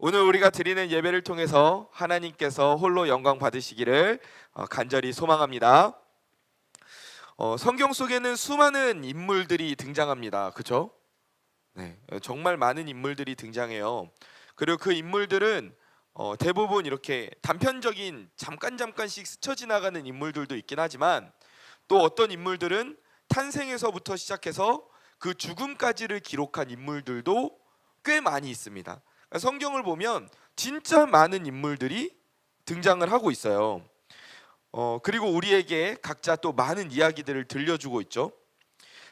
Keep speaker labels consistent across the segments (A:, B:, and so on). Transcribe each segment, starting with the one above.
A: 오늘 우리가 드리는 예배를 통해서 하나님께서 홀로 영광 받으시기를 간절히 소망합니다. 성경 속에는 수많은 인물들이 등장합니다. 그렇죠? 네, 정말 많은 인물들이 등장해요. 그리고 그 인물들은 대부분 이렇게 단편적인 잠깐씩 스쳐 지나가는 인물들도 있긴 하지만, 또 어떤 인물들은 탄생에서부터 시작해서 그 죽음까지를 기록한 인물들도 꽤 많이 있습니다. 성경을 보면 진짜 많은 인물들이 등장을 하고 있어요. 그리고 우리에게 각자 또 많은 이야기들을 들려주고 있죠.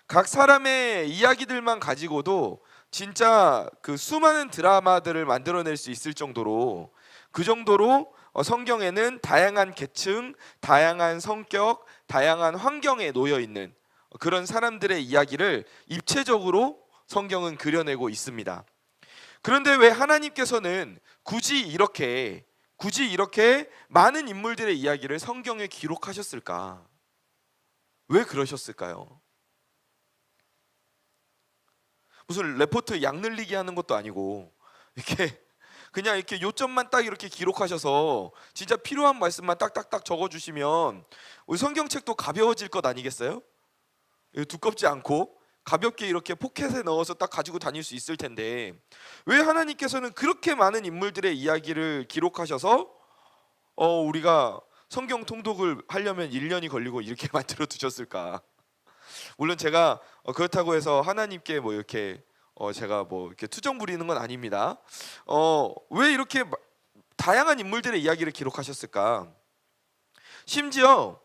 A: 각 사람의 이야기들만 가지고도 진짜 그 수많은 드라마들을 만들어낼 수 있을 정도로, 그 정도로 성경에는 다양한 계층, 다양한 성격, 다양한 환경에 놓여 있는 그런 사람들의 이야기를 입체적으로 성경은 그려내고 있습니다. 그런데 왜 하나님께서는 굳이 이렇게 많은 인물들의 이야기를 성경에 기록하셨을까? 왜 그러셨을까요? 무슨 레포트 약 늘리기 하는 것도 아니고 그냥 이렇게 요점만 딱 이렇게 기록하셔서 진짜 필요한 말씀만 딱딱딱 적어주시면 우리 성경책도 가벼워질 것 아니겠어요? 두껍지 않고 가볍게 이렇게 포켓에 넣어서 딱 가지고 다닐 수 있을 텐데, 왜 하나님께서는 그렇게 많은 인물들의 이야기를 기록하셔서 우리가 성경 통독을 하려면 1년이 걸리고 이렇게 만들어 두셨을까? 물론 제가 그렇다고 해서 하나님께 뭐 이렇게 제가 뭐 이렇게 투정 부리는 건 아닙니다. 왜 이렇게 다양한 인물들의 이야기를 기록하셨을까? 심지어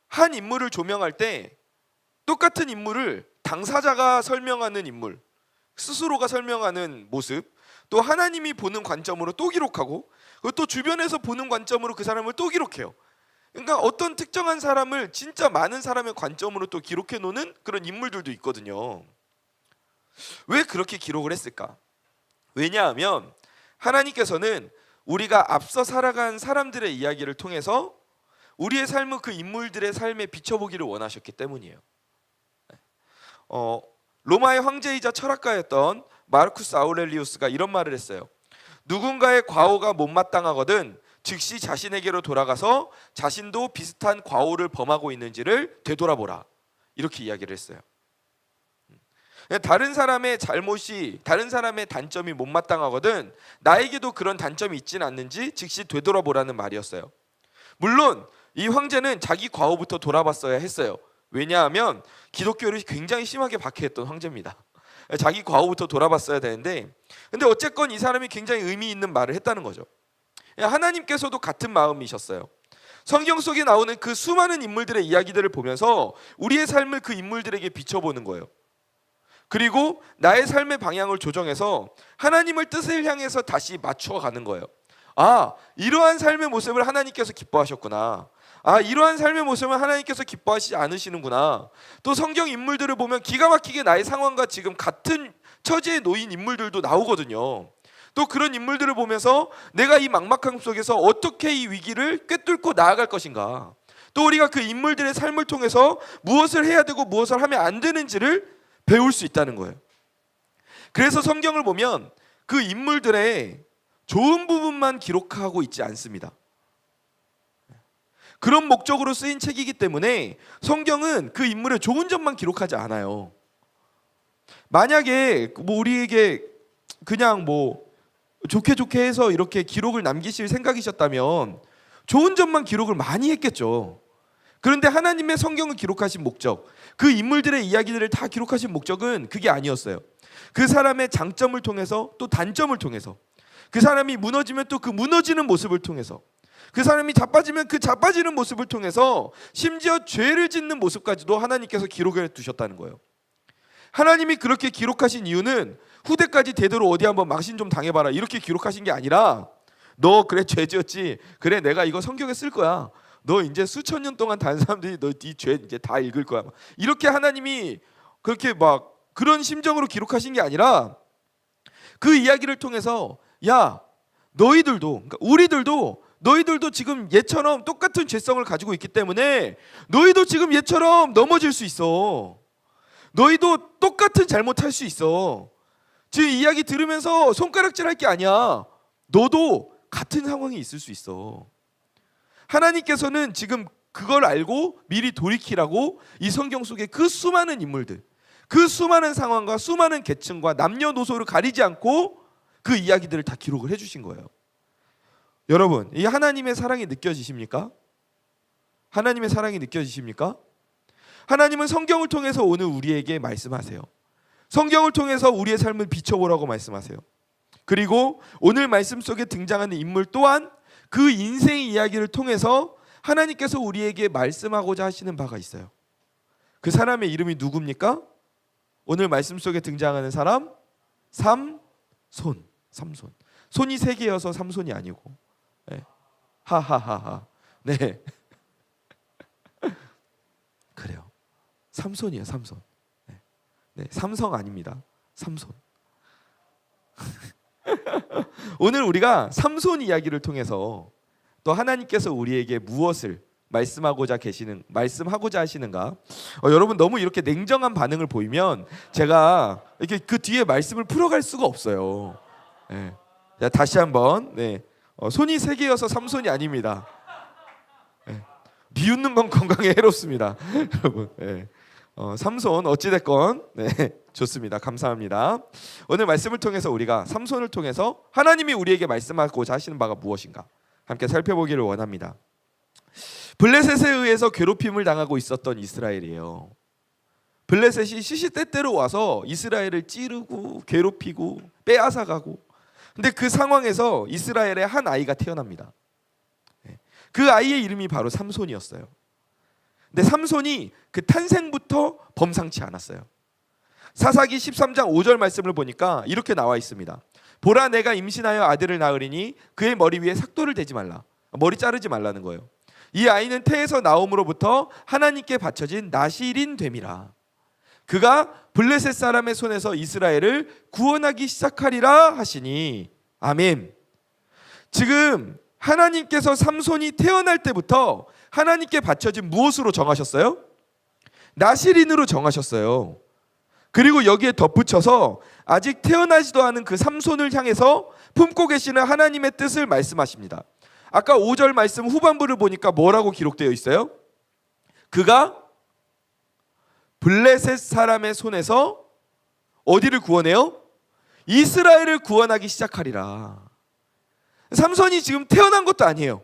A: 한 인물을 조명할 때 똑같은 인물을 당사자가 설명하는 인물, 스스로가 설명하는 모습, 또 하나님이 보는 관점으로 또 기록하고, 그리고 또 주변에서 보는 관점으로 그 사람을 또 기록해요. 그러니까 어떤 특정한 사람을 진짜 많은 사람의 관점으로 또 기록해 놓는 그런 인물들도 있거든요. 왜 그렇게 기록을 했을까? 왜냐하면 하나님께서는 우리가 앞서 살아간 사람들의 이야기를 통해서 우리의 삶을 그 인물들의 삶에 비춰보기를 원하셨기 때문이에요. 로마의 황제이자 철학가였던 마르쿠스 아우렐리우스가 이런 말을 했어요. 누군가의 과오가 못마땅하거든 즉시 자신에게로 돌아가서 자신도 비슷한 과오를 범하고 있는지를 되돌아보라, 이렇게 이야기를 했어요. 다른 사람의 잘못이, 다른 사람의 단점이 못마땅하거든 나에게도 그런 단점이 있지는 않는지 즉시 되돌아보라는 말이었어요. 물론 이 황제는 자기 과오부터 돌아봤어야 했어요. 왜냐하면 기독교를 굉장히 심하게 박해했던 황제입니다. 자기 과오부터 돌아봤어야 되는데, 근데 어쨌건 이 사람이 굉장히 의미 있는 말을 했다는 거죠. 하나님께서도 같은 마음이셨어요. 성경 속에 나오는 그 수많은 인물들의 이야기들을 보면서 우리의 삶을 그 인물들에게 비춰보는 거예요. 그리고 나의 삶의 방향을 조정해서 하나님의 뜻을 향해서 다시 맞춰가는 거예요. 아, 이러한 삶의 모습을 하나님께서 기뻐하셨구나. 아, 이러한 삶의 모습은 하나님께서 기뻐하시지 않으시는구나. 또 성경 인물들을 보면 기가 막히게 나의 상황과 지금 같은 처지에 놓인 인물들도 나오거든요. 또 그런 인물들을 보면서 내가 이 막막함 속에서 어떻게 이 위기를 꿰뚫고 나아갈 것인가, 또 우리가 그 인물들의 삶을 통해서 무엇을 해야 되고 무엇을 하면 안 되는지를 배울 수 있다는 거예요. 그래서 성경을 보면 그 인물들의 좋은 부분만 기록하고 있지 않습니다. 그런 목적으로 쓰인 책이기 때문에 성경은 그 인물의 좋은 점만 기록하지 않아요. 만약에 우리에게 그냥 좋게 해서 이렇게 기록을 남기실 생각이셨다면 좋은 점만 기록을 많이 했겠죠. 그런데 하나님의 성경을 기록하신 목적, 그 인물들의 이야기들을 다 기록하신 목적은 그게 아니었어요. 그 사람의 장점을 통해서, 또 단점을 통해서, 그 사람이 무너지면 또 그 무너지는 모습을 통해서, 그 사람이 자빠지면 그 자빠지는 모습을 통해서, 심지어 죄를 짓는 모습까지도 하나님께서 기록해 두셨다는 거예요. 하나님이 그렇게 기록하신 이유는 후대까지 대대로 어디 한번 망신 좀 당해봐라, 이렇게 기록하신 게 아니라, 너 그래 죄 지었지, 그래 내가 이거 성경에 쓸 거야, 너 이제 수천 년 동안 다른 사람들이 너 네 죄 이제 다 읽을 거야, 이렇게 하나님이 그렇게 그런 심정으로 기록하신 게 아니라, 그 이야기를 통해서 야, 너희들도, 그러니까 우리들도, 너희들도 지금 얘처럼 똑같은 죄성을 가지고 있기 때문에 너희도 지금 얘처럼 넘어질 수 있어. 너희도 똑같은 잘못할 수 있어. 지금 이야기 들으면서 손가락질 할 게 아니야. 너도 같은 상황이 있을 수 있어. 하나님께서는 지금 그걸 알고 미리 돌이키라고 이 성경 속에 그 수많은 인물들, 그 수많은 상황과 수많은 계층과 남녀노소를 가리지 않고 그 이야기들을 다 기록을 해주신 거예요. 여러분, 이 하나님의 사랑이 느껴지십니까? 하나님의 사랑이 느껴지십니까? 하나님은 성경을 통해서 오늘 우리에게 말씀하세요. 성경을 통해서 우리의 삶을 비춰보라고 말씀하세요. 그리고 오늘 말씀 속에 등장하는 인물 또한 그 인생의 이야기를 통해서 하나님께서 우리에게 말씀하고자 하시는 바가 있어요. 그 사람의 이름이 누굽니까? 오늘 말씀 속에 등장하는 사람, 삼손. 손이 세 개여서 삼손이 아니고, 네. 하하하하. 네. 그래요. 삼손이에요, 삼손. 네. 네, 삼성 아닙니다. 삼손. 오늘 우리가 삼손 이야기를 통해서 또 하나님께서 우리에게 무엇을 말씀하고자 하시는가? 여러분 너무 이렇게 냉정한 반응을 보이면 제가 이렇게 그 뒤에 말씀을 풀어갈 수가 없어요. 네. 자, 다시 한번. 네. 손이 세 개여서 삼손이 아닙니다. 네. 비웃는 건 건강에 해롭습니다. 여러분. 네. 삼손 어찌됐건 네, 좋습니다. 감사합니다. 오늘 말씀을 통해서 우리가 삼손을 통해서 하나님이 우리에게 말씀하고자 하시는 바가 무엇인가 함께 살펴보기를 원합니다. 블레셋에 의해서 괴롭힘을 당하고 있었던 이스라엘이에요. 블레셋이 시시때때로 와서 이스라엘을 찌르고 괴롭히고 빼앗아가고, 근데 그 상황에서 이스라엘의 한 아이가 태어납니다. 그 아이의 이름이 바로 삼손이었어요. 근데 삼손이 그 탄생부터 범상치 않았어요. 사사기 13장 5절 말씀을 보니까 이렇게 나와 있습니다. 보라, 내가 임신하여 아들을 낳으리니 그의 머리 위에 삭도를 대지 말라. 머리 자르지 말라는 거예요. 이 아이는 태에서 나옴으로부터 하나님께 바쳐진 나실인 됨이라. 그가 블레셋 사람의 손에서 이스라엘을 구원하기 시작하리라 하시니. 아멘. 지금 하나님께서 삼손이 태어날 때부터 하나님께 바쳐진 무엇으로 정하셨어요? 나실인으로 정하셨어요. 그리고 여기에 덧붙여서 아직 태어나지도 않은 그 삼손을 향해서 품고 계시는 하나님의 뜻을 말씀하십니다. 아까 5절 말씀 후반부를 보니까 뭐라고 기록되어 있어요? 그가 블레셋 사람의 손에서 어디를 구원해요? 이스라엘을 구원하기 시작하리라. 삼손이 지금 태어난 것도 아니에요.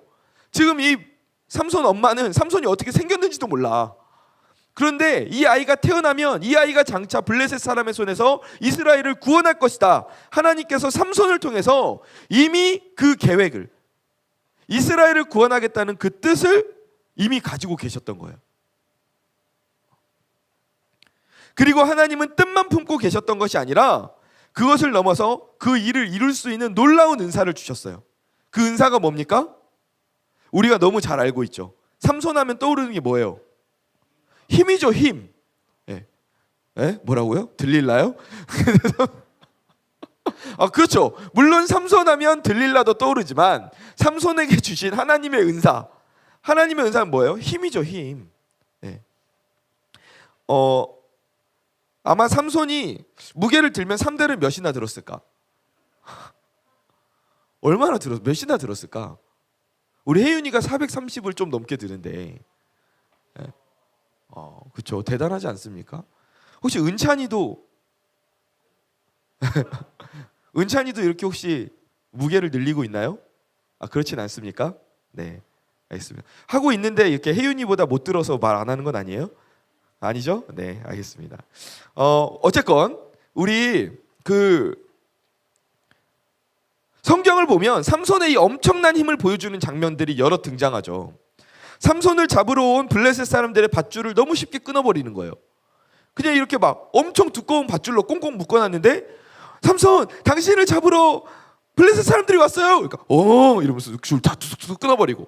A: 지금 이 삼손 엄마는 삼손이 어떻게 생겼는지도 몰라. 그런데 이 아이가 태어나면 이 아이가 장차 블레셋 사람의 손에서 이스라엘을 구원할 것이다. 하나님께서 삼손을 통해서 이미 그 계획을, 이스라엘을 구원하겠다는 그 뜻을 이미 가지고 계셨던 거예요. 그리고 하나님은 뜻만 품고 계셨던 것이 아니라 그것을 넘어서 그 일을 이룰 수 있는 놀라운 은사를 주셨어요. 그 은사가 뭡니까? 우리가 너무 잘 알고 있죠. 삼손 하면 떠오르는 게 뭐예요? 힘이죠, 힘. 예. 예? 뭐라고요? 들릴라요? 아, 그렇죠. 물론 삼손 하면 들릴라도 떠오르지만 삼손에게 주신 하나님의 은사, 하나님의 은사는 뭐예요? 힘이죠, 힘. 예. 아마 삼손이 무게를 들면 3대를 몇이나 들었을까? 얼마나 몇이나 들었을까? 우리 혜윤이가 430을 좀 넘게 드는데, 예. 그렇죠. 대단하지 않습니까? 혹시 은찬이도 은찬이도 이렇게 혹시 무게를 늘리고 있나요? 그렇진 않습니까? 네, 알겠습니다. 하고 있는데 이렇게 혜윤이보다 못 들어서 말 안 하는 건 아니에요? 아니죠? 네, 알겠습니다. 어쨌건 우리 그 성경을 보면 삼손의 이 엄청난 힘을 보여주는 장면들이 여러 등장하죠. 삼손을 잡으러 온 블레셋 사람들의 밧줄을 너무 쉽게 끊어버리는 거예요. 그냥 이렇게 막 엄청 두꺼운 밧줄로 꽁꽁 묶어놨는데, 삼손, 당신을 잡으러 블레셋 사람들이 왔어요. 그러니까 이러면서 줄 다 툭툭 끊어버리고,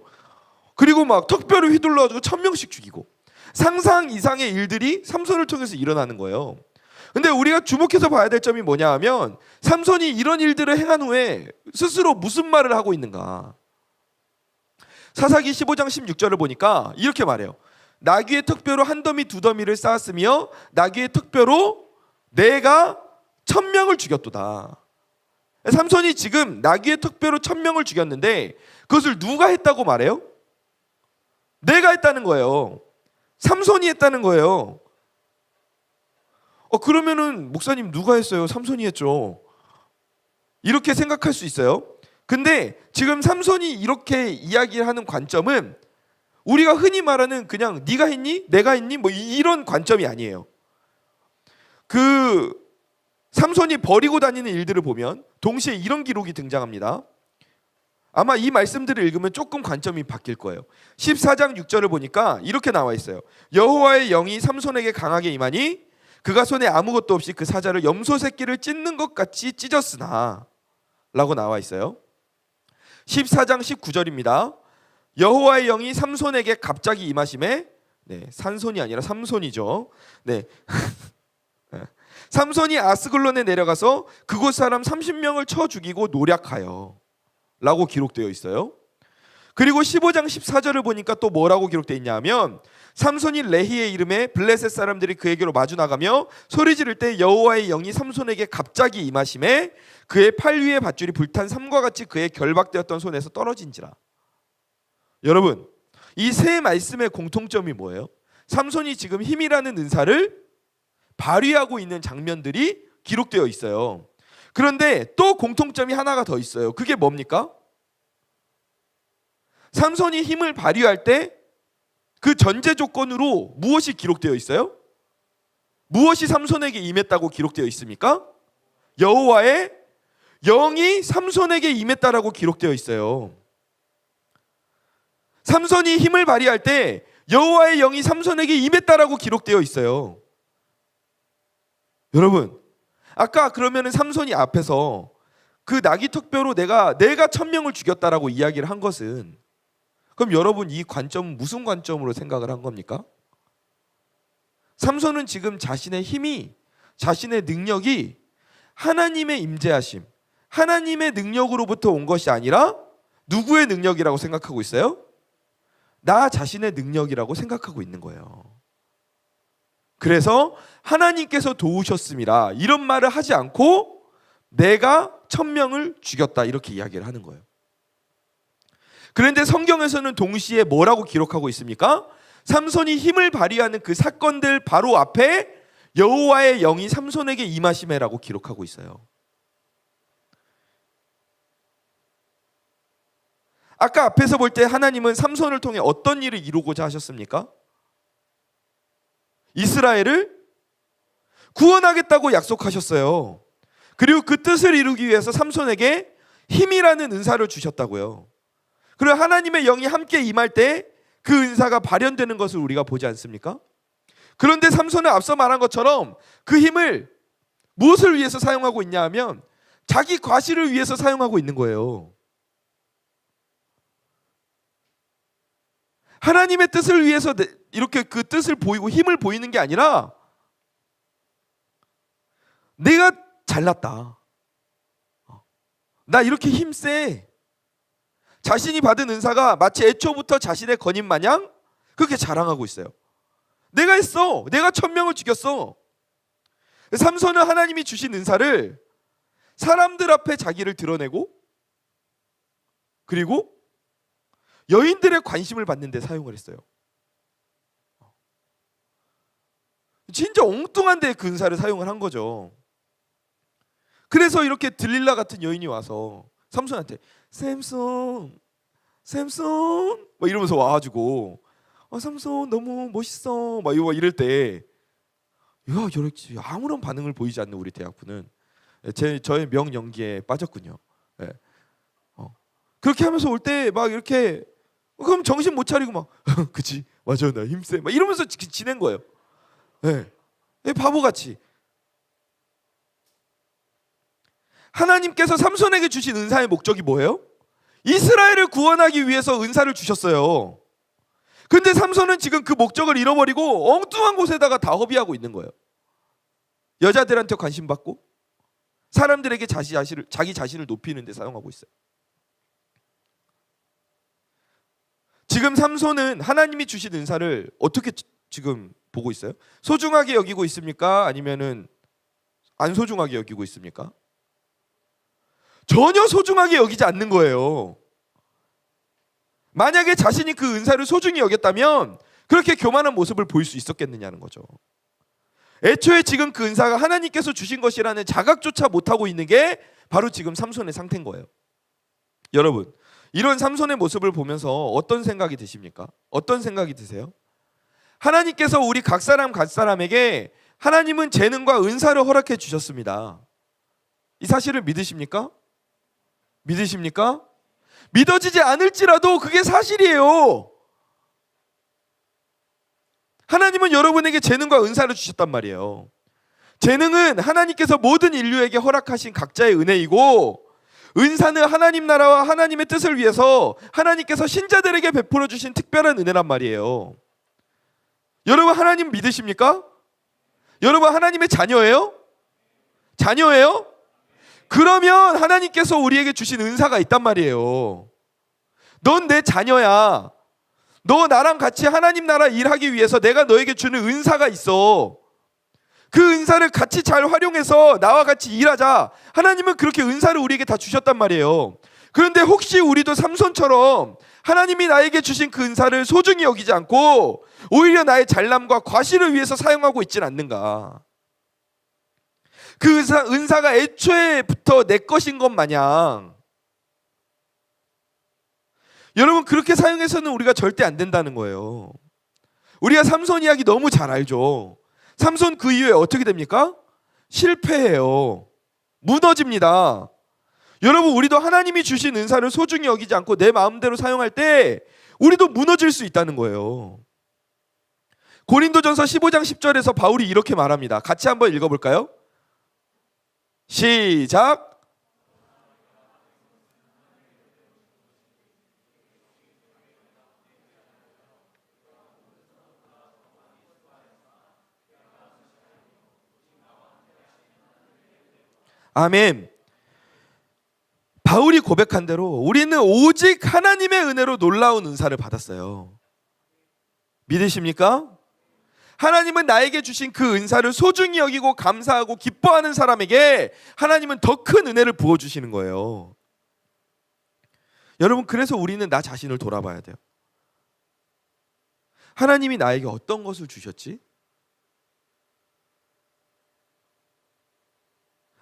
A: 그리고 막 턱뼈를 휘둘러가지고 1000명씩 죽이고, 상상 이상의 일들이 삼손을 통해서 일어나는 거예요. 근데 우리가 주목해서 봐야 될 점이 뭐냐 하면, 삼손이 이런 일들을 행한 후에 스스로 무슨 말을 하고 있는가. 사사기 15장 16절을 보니까 이렇게 말해요. 나귀의 턱뼈로 한 더미 두 더미를 쌓았으며 나귀의 턱뼈로 내가 1000명을 죽였도다. 삼손이 지금 나귀의 턱뼈로 1000명을 죽였는데 그것을 누가 했다고 말해요? 내가 했다는 거예요. 삼손이 했다는 거예요. 그러면은 목사님 누가 했어요? 삼손이 했죠. 이렇게 생각할 수 있어요. 근데 지금 삼손이 이렇게 이야기를 하는 관점은 우리가 흔히 말하는 그냥 네가 했니? 내가 했니? 뭐 이런 관점이 아니에요. 그 삼손이 벌이고 다니는 일들을 보면 동시에 이런 기록이 등장합니다. 아마 이 말씀들을 읽으면 조금 관점이 바뀔 거예요. 14장 6절을 보니까 이렇게 나와 있어요. 여호와의 영이 삼손에게 강하게 임하니 그가 손에 아무것도 없이 그 사자를 염소 새끼를 찢는 것 같이 찢었으나 라고 나와 있어요. 14장 19절입니다. 여호와의 영이 삼손에게 갑자기 임하심에, 산손이 아니라 삼손이죠. 삼손이 아스글론에 내려가서 그곳 사람 30명을 쳐 죽이고 노략하여 라고 기록되어 있어요. 그리고 15장 14절을 보니까 또 뭐라고 기록되어 있냐 하면 삼손이 레히의 이름에 블레셋 사람들이 그에게로 마주 나가며 소리 지를 때 여호와의 영이 삼손에게 갑자기 임하심에 그의 팔 위에 밧줄이 불탄 삼과 같이 그의 결박되었던 손에서 떨어진지라. 여러분, 이 세 말씀의 공통점이 뭐예요? 삼손이 지금 힘이라는 은사를 발휘하고 있는 장면들이 기록되어 있어요. 그런데 또 공통점이 하나가 더 있어요. 그게 뭡니까? 삼손이 힘을 발휘할 때 그 전제 조건으로 무엇이 기록되어 있어요? 무엇이 삼손에게 임했다고 기록되어 있습니까? 여호와의 영이 삼손에게 임했다라고 기록되어 있어요. 삼손이 힘을 발휘할 때 여호와의 영이 삼손에게 임했다라고 기록되어 있어요. 여러분, 아까 그러면은 삼손이 앞에서 그 나귀 턱뼈로 내가 1000명을 죽였다라고 이야기를 한 것은, 그럼 여러분 이 관점은 무슨 관점으로 생각을 한 겁니까? 삼손은 지금 자신의 힘이, 자신의 능력이 하나님의 임재하심, 하나님의 능력으로부터 온 것이 아니라 누구의 능력이라고 생각하고 있어요? 나 자신의 능력이라고 생각하고 있는 거예요. 그래서 하나님께서 도우셨습니다 이런 말을 하지 않고 내가 1000명을 죽였다 이렇게 이야기를 하는 거예요. 그런데 성경에서는 동시에 뭐라고 기록하고 있습니까? 삼손이 힘을 발휘하는 그 사건들 바로 앞에 여호와의 영이 삼손에게 임하심에라고 기록하고 있어요. 아까 앞에서 볼 때 하나님은 삼손을 통해 어떤 일을 이루고자 하셨습니까? 이스라엘을 구원하겠다고 약속하셨어요. 그리고 그 뜻을 이루기 위해서 삼손에게 힘이라는 은사를 주셨다고요. 그리고 하나님의 영이 함께 임할 때 그 은사가 발현되는 것을 우리가 보지 않습니까? 그런데 삼손은 앞서 말한 것처럼 그 힘을 무엇을 위해서 사용하고 있냐 하면 자기 과시를 위해서 사용하고 있는 거예요. 하나님의 뜻을 위해서 이렇게 그 뜻을 보이고 힘을 보이는 게 아니라 내가 잘났다, 나 이렇게 힘세, 자신이 받은 은사가 마치 애초부터 자신의 건인 마냥 그렇게 자랑하고 있어요. 내가 했어, 내가 1000명을 죽였어. 삼손은 하나님이 주신 은사를 사람들 앞에 자기를 드러내고 그리고 여인들의 관심을 받는 데 사용을 했어요. 진짜 엉뚱한 데 그 은사를 사용을 한 거죠. 그래서 이렇게 들릴라 같은 여인이 와서 삼손한테 샘손, 샘손 막 이러면서 와가지고 삼손 너무 멋있어 막 이럴 때 아무런 반응을 보이지 않는 우리 대학부는 저의 명연기에 빠졌군요. 네. 그렇게 하면서 올 때 막 이렇게 그럼 정신 못 차리고 막 그치 맞아 나 힘세 막 이러면서 지낸 거예요. 네. 바보같이. 하나님께서 삼손에게 주신 은사의 목적이 뭐예요? 이스라엘을 구원하기 위해서 은사를 주셨어요. 근데 삼손은 지금 그 목적을 잃어버리고 엉뚱한 곳에다가 다 허비하고 있는 거예요. 여자들한테 관심 받고 사람들에게 자기 자신을 높이는 데 사용하고 있어요. 지금 삼손은 하나님이 주신 은사를 어떻게 지금 보고 있어요? 소중하게 여기고 있습니까? 아니면은 안 소중하게 여기고 있습니까? 전혀 소중하게 여기지 않는 거예요. 만약에 자신이 그 은사를 소중히 여겼다면 그렇게 교만한 모습을 보일 수 있었겠느냐는 거죠. 애초에 지금 그 은사가 하나님께서 주신 것이라는 자각조차 못하고 있는 게 바로 지금 삼손의 상태인 거예요. 여러분, 이런 삼손의 모습을 보면서 어떤 생각이 드십니까? 어떤 생각이 드세요? 하나님께서 우리 각 사람에게 하나님은 재능과 은사를 허락해 주셨습니다. 이 사실을 믿으십니까? 믿으십니까? 믿어지지 않을지라도 그게 사실이에요. 하나님은 여러분에게 재능과 은사를 주셨단 말이에요. 재능은 하나님께서 모든 인류에게 허락하신 각자의 은혜이고, 은사는 하나님 나라와 하나님의 뜻을 위해서 하나님께서 신자들에게 베풀어 주신 특별한 은혜란 말이에요. 여러분, 하나님 믿으십니까? 여러분, 하나님의 자녀예요? 자녀예요? 그러면 하나님께서 우리에게 주신 은사가 있단 말이에요. 넌 내 자녀야. 너 나랑 같이 하나님 나라 일하기 위해서 내가 너에게 주는 은사가 있어. 그 은사를 같이 잘 활용해서 나와 같이 일하자. 하나님은 그렇게 은사를 우리에게 다 주셨단 말이에요. 그런데 혹시 우리도 삼손처럼 하나님이 나에게 주신 그 은사를 소중히 여기지 않고 오히려 나의 잘남과 과실을 위해서 사용하고 있지는 않는가? 그 은사가 애초에부터 내 것인 것 마냥, 여러분, 그렇게 사용해서는 우리가 절대 안 된다는 거예요. 우리가 삼손 이야기 너무 잘 알죠. 삼손 그 이후에 어떻게 됩니까? 실패해요. 무너집니다. 여러분, 우리도 하나님이 주신 은사를 소중히 여기지 않고 내 마음대로 사용할 때 우리도 무너질 수 있다는 거예요. 고린도전서 15장 10절에서 바울이 이렇게 말합니다. 같이 한번 읽어볼까요? 시작. 아멘. 바울이 고백한 대로 우리는 오직 하나님의 은혜로 놀라운 은사를 받았어요. 믿으십니까? 하나님은 나에게 주신 그 은사를 소중히 여기고 감사하고 기뻐하는 사람에게 하나님은 더 큰 은혜를 부어주시는 거예요. 여러분, 그래서 우리는 나 자신을 돌아봐야 돼요. 하나님이 나에게 어떤 것을 주셨지?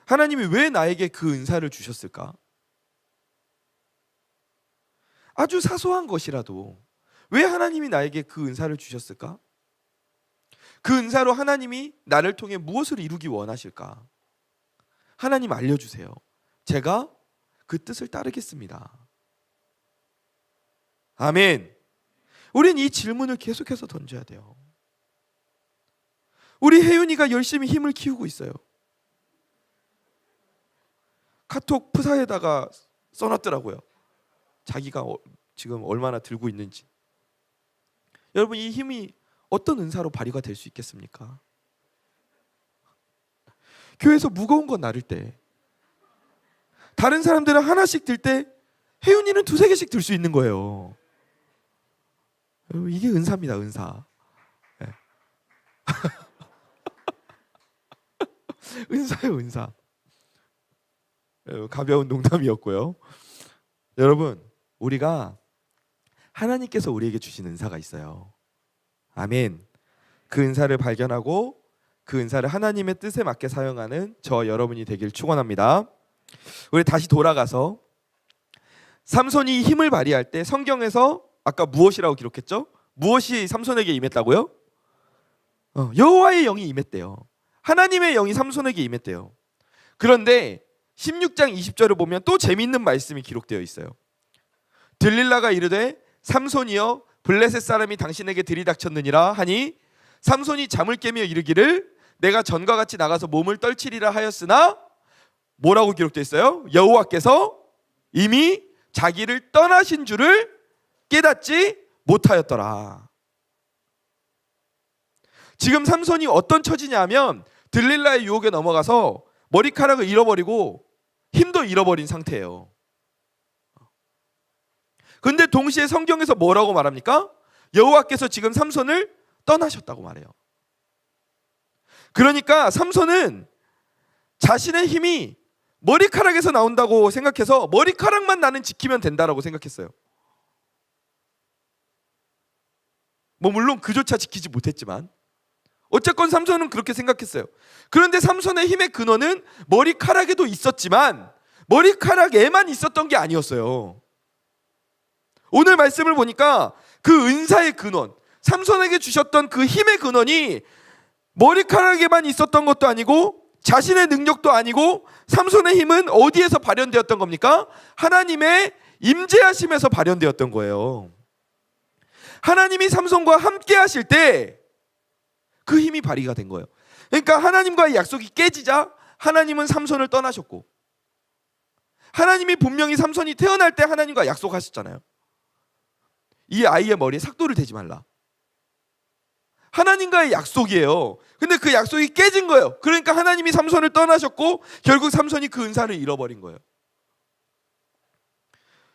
A: 하나님이 왜 나에게 그 은사를 주셨을까? 아주 사소한 것이라도 왜 하나님이 나에게 그 은사를 주셨을까? 그 은사로 하나님이 나를 통해 무엇을 이루기 원하실까? 하나님 알려주세요. 제가 그 뜻을 따르겠습니다. 아멘. 우린 이 질문을 계속해서 던져야 돼요. 우리 혜윤이가 열심히 힘을 키우고 있어요. 카톡 프사에다가 써놨더라고요. 자기가 지금 얼마나 들고 있는지. 여러분, 이 힘이 어떤 은사로 발휘가 될 수 있겠습니까? 교회에서 무거운 거 나를 때, 다른 사람들은 하나씩 들 때 혜윤이는 2-3개씩 들 수 있는 거예요. 여러분, 이게 은사입니다. 은사. 네. 은사예요. 은사. 가벼운 농담이었고요. 여러분, 우리가 하나님께서 우리에게 주신 은사가 있어요. 아멘. 그 은사를 발견하고 그 은사를 하나님의 뜻에 맞게 사용하는 저 여러분이 되길 축원합니다. 우리 다시 돌아가서 삼손이 힘을 발휘할 때 성경에서 아까 무엇이라고 기록했죠? 무엇이 삼손에게 임했다고요? 여호와의 영이 임했대요. 하나님의 영이 삼손에게 임했대요. 그런데 16장 20절을 보면 또 재미있는 말씀이 기록되어 있어요. 들릴라가 이르되 삼손이여 블레셋 사람이 당신에게 들이닥쳤느니라 하니 삼손이 잠을 깨며 이르기를 내가 전과 같이 나가서 몸을 떨치리라 하였으나 뭐라고 기록되어 있어요? 여호와께서 이미 자기를 떠나신 줄을 깨닫지 못하였더라. 지금 삼손이 어떤 처지냐면 들릴라의 유혹에 넘어가서 머리카락을 잃어버리고 힘도 잃어버린 상태예요. 근데 동시에 성경에서 뭐라고 말합니까? 여호와께서 지금 삼손을 떠나셨다고 말해요. 그러니까 삼손은 자신의 힘이 머리카락에서 나온다고 생각해서 머리카락만 나는 지키면 된다라고 생각했어요. 뭐 물론 그조차 지키지 못했지만 어쨌건 삼손은 그렇게 생각했어요. 그런데 삼손의 힘의 근원은 머리카락에도 있었지만 머리카락에만 있었던 게 아니었어요. 오늘 말씀을 보니까 그 은사의 근원, 삼손에게 주셨던 그 힘의 근원이 머리카락에만 있었던 것도 아니고 자신의 능력도 아니고 삼손의 힘은 어디에서 발현되었던 겁니까? 하나님의 임재하심에서 발현되었던 거예요. 하나님이 삼손과 함께 하실 때 그 힘이 발휘가 된 거예요. 그러니까 하나님과의 약속이 깨지자 하나님은 삼손을 떠나셨고, 하나님이 분명히 삼손이 태어날 때 하나님과 약속하셨잖아요. 이 아이의 머리에 삭도를 대지 말라. 하나님과의 약속이에요. 근데 그 약속이 깨진 거예요. 그러니까 하나님이 삼손을 떠나셨고 결국 삼손이 그 은사를 잃어버린 거예요.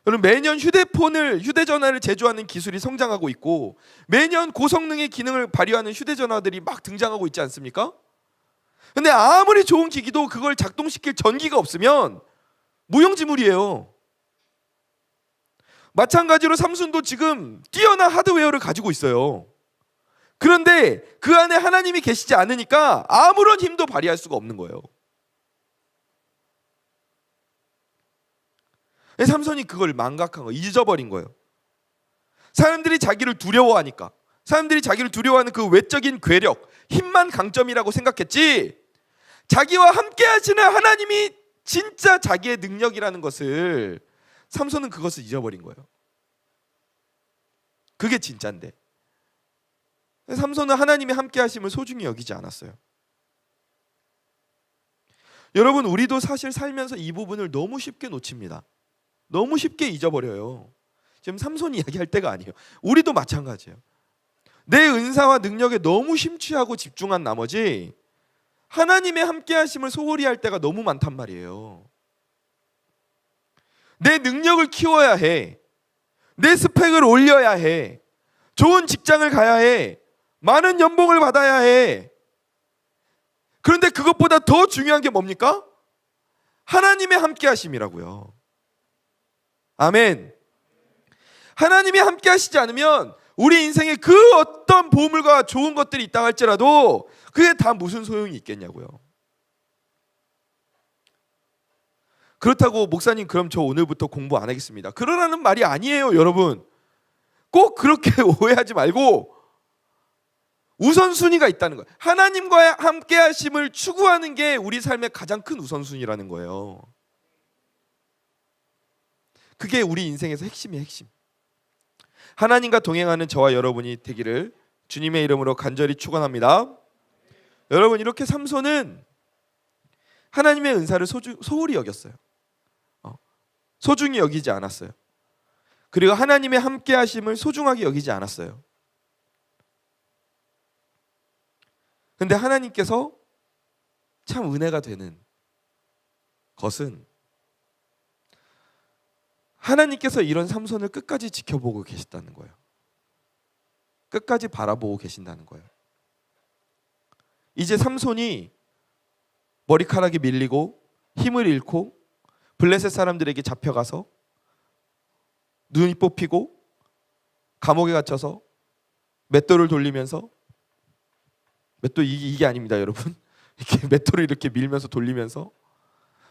A: 여러분, 매년 휴대전화를 제조하는 기술이 성장하고 있고 매년 고성능의 기능을 발휘하는 휴대전화들이 막 등장하고 있지 않습니까? 근데 아무리 좋은 기기도 그걸 작동시킬 전기가 없으면 무용지물이에요. 마찬가지로 삼손도 지금 뛰어난 하드웨어를 가지고 있어요. 그런데 그 안에 하나님이 계시지 않으니까 아무런 힘도 발휘할 수가 없는 거예요. 삼손이 그걸 망각한 거예요. 잊어버린 거예요. 사람들이 자기를 두려워하니까, 사람들이 자기를 두려워하는 그 외적인 괴력, 힘만 강점이라고 생각했지, 자기와 함께 하시는 하나님이 진짜 자기의 능력이라는 것을 삼손은 그것을 잊어버린 거예요. 그게 진짜인데 삼손은 하나님이 함께 하심을 소중히 여기지 않았어요. 여러분, 우리도 사실 살면서 이 부분을 너무 쉽게 놓칩니다. 너무 쉽게 잊어버려요. 지금 삼손이 이야기할 때가 아니에요. 우리도 마찬가지예요. 내 은사와 능력에 너무 심취하고 집중한 나머지 하나님의 함께 하심을 소홀히 할 때가 너무 많단 말이에요. 내 능력을 키워야 해. 내 스펙을 올려야 해. 좋은 직장을 가야 해. 많은 연봉을 받아야 해. 그런데 그것보다 더 중요한 게 뭡니까? 하나님의 함께 하심이라고요. 아멘. 하나님이 함께 하시지 않으면 우리 인생에 그 어떤 보물과 좋은 것들이 있다 할지라도 그게 다 무슨 소용이 있겠냐고요. 그렇다고 목사님 그럼 저 오늘부터 공부 안 하겠습니다, 그러라는 말이 아니에요. 여러분, 꼭 그렇게 오해하지 말고 우선순위가 있다는 거예요. 하나님과 함께 하심을 추구하는 게 우리 삶의 가장 큰 우선순위라는 거예요. 그게 우리 인생에서 핵심이에요, 핵심. 하나님과 동행하는 저와 여러분이 되기를 주님의 이름으로 간절히 축원합니다. 여러분, 이렇게 삼손은 하나님의 은사를 소홀히 여겼어요. 소중히 여기지 않았어요. 그리고 하나님의 함께 하심을 소중하게 여기지 않았어요. 근데 하나님께서 참 은혜가 되는 것은 하나님께서 이런 삼손을 끝까지 지켜보고 계시다는 거예요. 끝까지 바라보고 계신다는 거예요. 이제 삼손이 머리카락이 밀리고 힘을 잃고 블레셋 사람들에게 잡혀가서 눈이 뽑히고 감옥에 갇혀서 맷돌을 돌리면서, 맷돌 이게 아닙니다, 여러분. 이렇게 맷돌을 이렇게 밀면서 돌리면서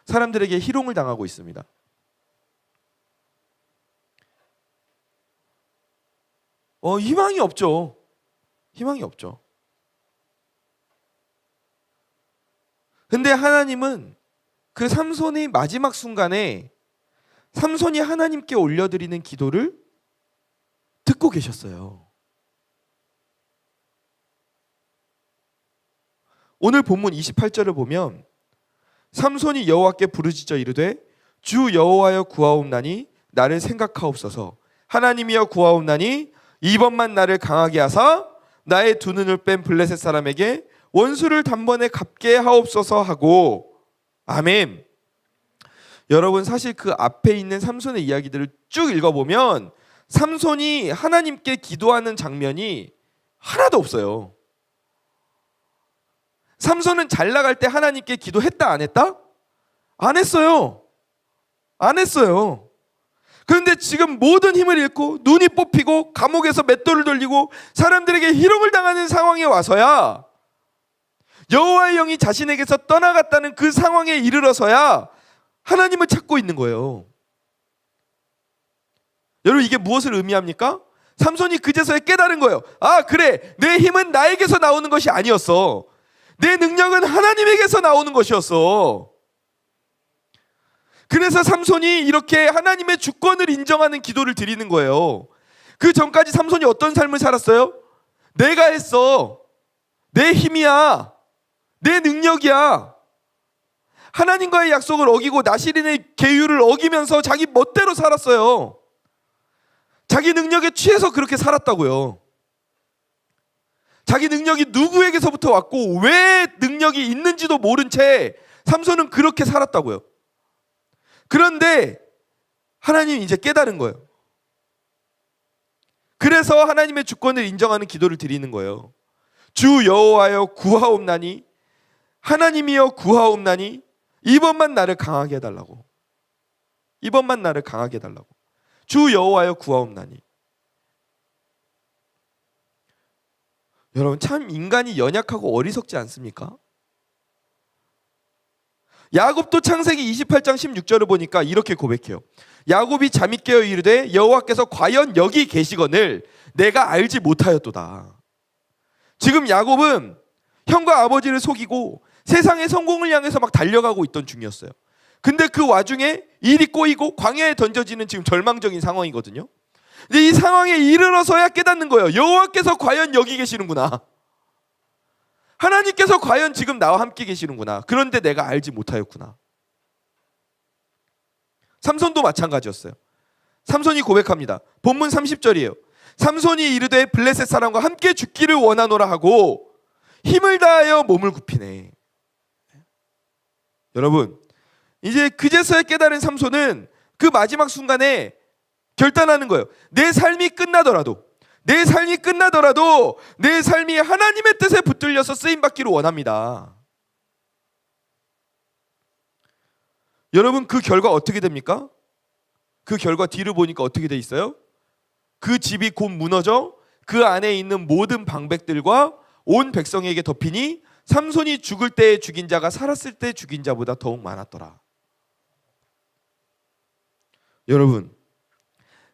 A: 사람들에게 희롱을 당하고 있습니다. 희망이 없죠. 희망이 없죠. 근데 하나님은 그 삼손의 마지막 순간에 삼손이 하나님께 올려드리는 기도를 듣고 계셨어요. 오늘 본문 28절을 보면 삼손이 여호와께 부르짖어 이르되 주 여호와여 구하옵나니 나를 생각하옵소서. 하나님이여 구하옵나니 이번만 나를 강하게 하사 나의 두 눈을 뺀 블레셋 사람에게 원수를 단번에 갚게 하옵소서 하고. 아멘. 여러분, 사실 그 앞에 있는 삼손의 이야기들을 쭉 읽어보면 삼손이 하나님께 기도하는 장면이 하나도 없어요. 삼손은 잘 나갈 때 하나님께 기도했다 안 했다? 안 했어요. 안 했어요. 그런데 지금 모든 힘을 잃고 눈이 뽑히고 감옥에서 맷돌을 돌리고 사람들에게 희롱을 당하는 상황에 와서야, 여호와의 영이 자신에게서 떠나갔다는 그 상황에 이르러서야 하나님을 찾고 있는 거예요. 여러분, 이게 무엇을 의미합니까? 삼손이 그제서야 깨달은 거예요. 아, 그래, 내 힘은 나에게서 나오는 것이 아니었어. 내 능력은 하나님에게서 나오는 것이었어. 그래서 삼손이 이렇게 하나님의 주권을 인정하는 기도를 드리는 거예요. 그 전까지 삼손이 어떤 삶을 살았어요? 내가 했어. 내 힘이야. 내 능력이야. 하나님과의 약속을 어기고 나시린의 계율을 어기면서 자기 멋대로 살았어요. 자기 능력에 취해서 그렇게 살았다고요. 자기 능력이 누구에게서부터 왔고 왜 능력이 있는지도 모른 채 삼손은 그렇게 살았다고요. 그런데 하나님이 이제 깨달은 거예요. 그래서 하나님의 주권을 인정하는 기도를 드리는 거예요. 주 여호와여 구하옵나니, 하나님이여 구하옵나니, 이번만 나를 강하게 해달라고. 이번만 나를 강하게 해달라고. 주 여호와여 구하옵나니. 여러분, 참 인간이 연약하고 어리석지 않습니까? 야곱도 창세기 28장 16절을 보니까 이렇게 고백해요. 야곱이 잠이 깨어 이르되 여호와께서 과연 여기 계시거늘 내가 알지 못하였도다. 지금 야곱은 형과 아버지를 속이고 세상의 성공을 향해서 막 달려가고 있던 중이었어요. 근데 그 와중에 일이 꼬이고 광야에 던져지는 지금 절망적인 상황이거든요. 근데 이 상황에 이르러서야 깨닫는 거예요. 여호와께서 과연 여기 계시는구나. 하나님께서 과연 지금 나와 함께 계시는구나. 그런데 내가 알지 못하였구나. 삼손도 마찬가지였어요. 삼손이 고백합니다. 본문 30절이에요. 삼손이 이르되 블레셋 사람과 함께 죽기를 원하노라 하고 힘을 다하여 몸을 굽히네. 여러분, 이제 그제서야 깨달은 삼손은 그 마지막 순간에 결단하는 거예요. 내 삶이 끝나더라도 내 삶이 하나님의 뜻에 붙들려서 쓰임받기를 원합니다. 여러분, 그 결과 어떻게 됩니까? 그 결과 뒤를 보니까 어떻게 돼 있어요? 그 집이 곧 무너져 그 안에 있는 모든 방백들과 온 백성에게 덮이니 삼손이 죽을 때에 죽인 자가 살았을 때 죽인 자보다 더욱 많았더라. 여러분,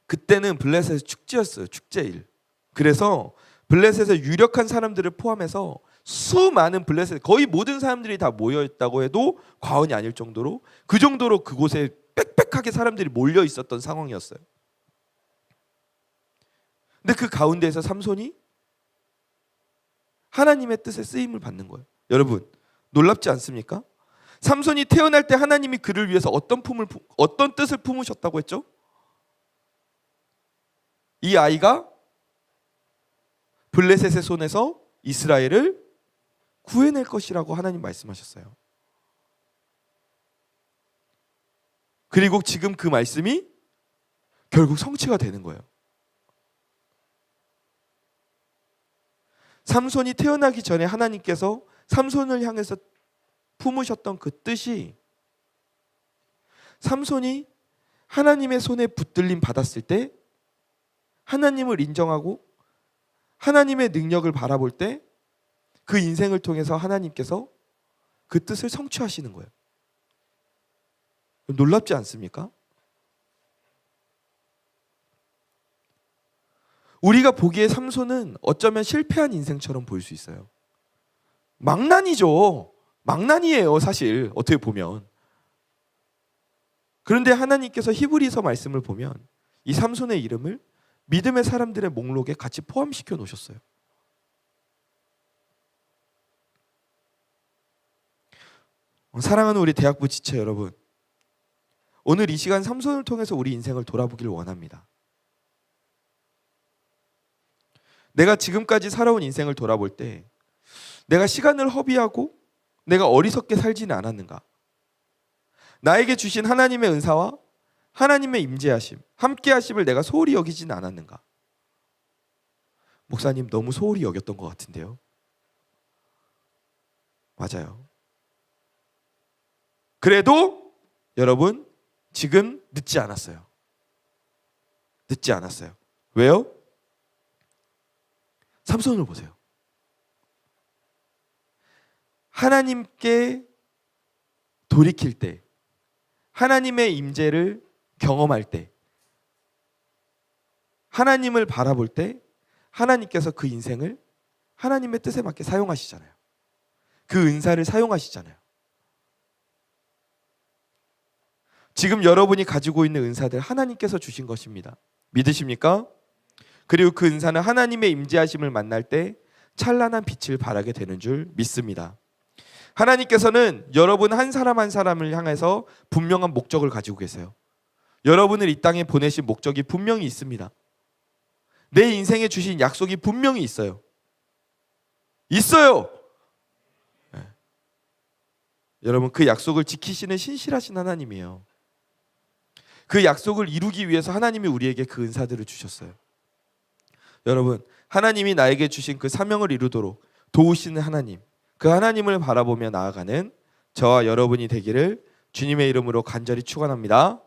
A: 그때는 블레셋의 축제였어요. 축제일. 그래서 블레셋의 유력한 사람들을 포함해서 수많은 블레셋, 거의 모든 사람들이 다 모여있다고 해도 과언이 아닐 정도로, 그 정도로 그곳에 빽빽하게 사람들이 몰려 있었던 상황이었어요. 근데 그 가운데에서 삼손이 하나님의 뜻에 쓰임을 받는 거예요. 여러분, 놀랍지 않습니까? 삼손이 태어날 때 하나님이 그를 위해서 어떤 뜻을 품으셨다고 했죠? 이 아이가 블레셋의 손에서 이스라엘을 구해낼 것이라고 하나님 말씀하셨어요. 그리고 지금 그 말씀이 결국 성취가 되는 거예요. 삼손이 태어나기 전에 하나님께서 삼손을 향해서 품으셨던 그 뜻이, 삼손이 하나님의 손에 붙들림 받았을 때 하나님을 인정하고 하나님의 능력을 바라볼 때 그 인생을 통해서 하나님께서 그 뜻을 성취하시는 거예요. 놀랍지 않습니까? 우리가 보기에 삼손은 어쩌면 실패한 인생처럼 보일 수 있어요. 망난이죠. 망난이에요, 사실 어떻게 보면. 그런데 하나님께서 히브리서 말씀을 보면 이 삼손의 이름을 믿음의 사람들의 목록에 같이 포함시켜 놓으셨어요. 사랑하는 우리 대학부 지체 여러분, 오늘 이 시간 삼손을 통해서 우리 인생을 돌아보기를 원합니다. 내가 지금까지 살아온 인생을 돌아볼 때 내가 시간을 허비하고 내가 어리석게 살지는 않았는가? 나에게 주신 하나님의 은사와 하나님의 임재하심, 함께하심을 내가 소홀히 여기지는 않았는가? 목사님, 너무 소홀히 여겼던 것 같은데요. 맞아요. 그래도 여러분 지금 늦지 않았어요. 늦지 않았어요. 왜요? 삼손을 보세요. 하나님께 돌이킬 때, 하나님의 임재를 경험할 때, 하나님을 바라볼 때 하나님께서 그 인생을 하나님의 뜻에 맞게 사용하시잖아요. 그 은사를 사용하시잖아요. 지금 여러분이 가지고 있는 은사들 하나님께서 주신 것입니다. 믿으십니까? 그리고 그 은사는 하나님의 임재하심을 만날 때 찬란한 빛을 발하게 되는 줄 믿습니다. 하나님께서는 여러분 한 사람 한 사람을 향해서 분명한 목적을 가지고 계세요. 여러분을 이 땅에 보내신 목적이 분명히 있습니다. 내 인생에 주신 약속이 분명히 있어요. 있어요. 네. 여러분 그 약속을 지키시는 신실하신 하나님이에요. 그 약속을 이루기 위해서 하나님이 우리에게 그 은사들을 주셨어요. 여러분 하나님이 나에게 주신 그 사명을 이루도록 도우시는 하나님, 그 하나님을 바라보며 나아가는 저와 여러분이 되기를 주님의 이름으로 간절히 축원합니다.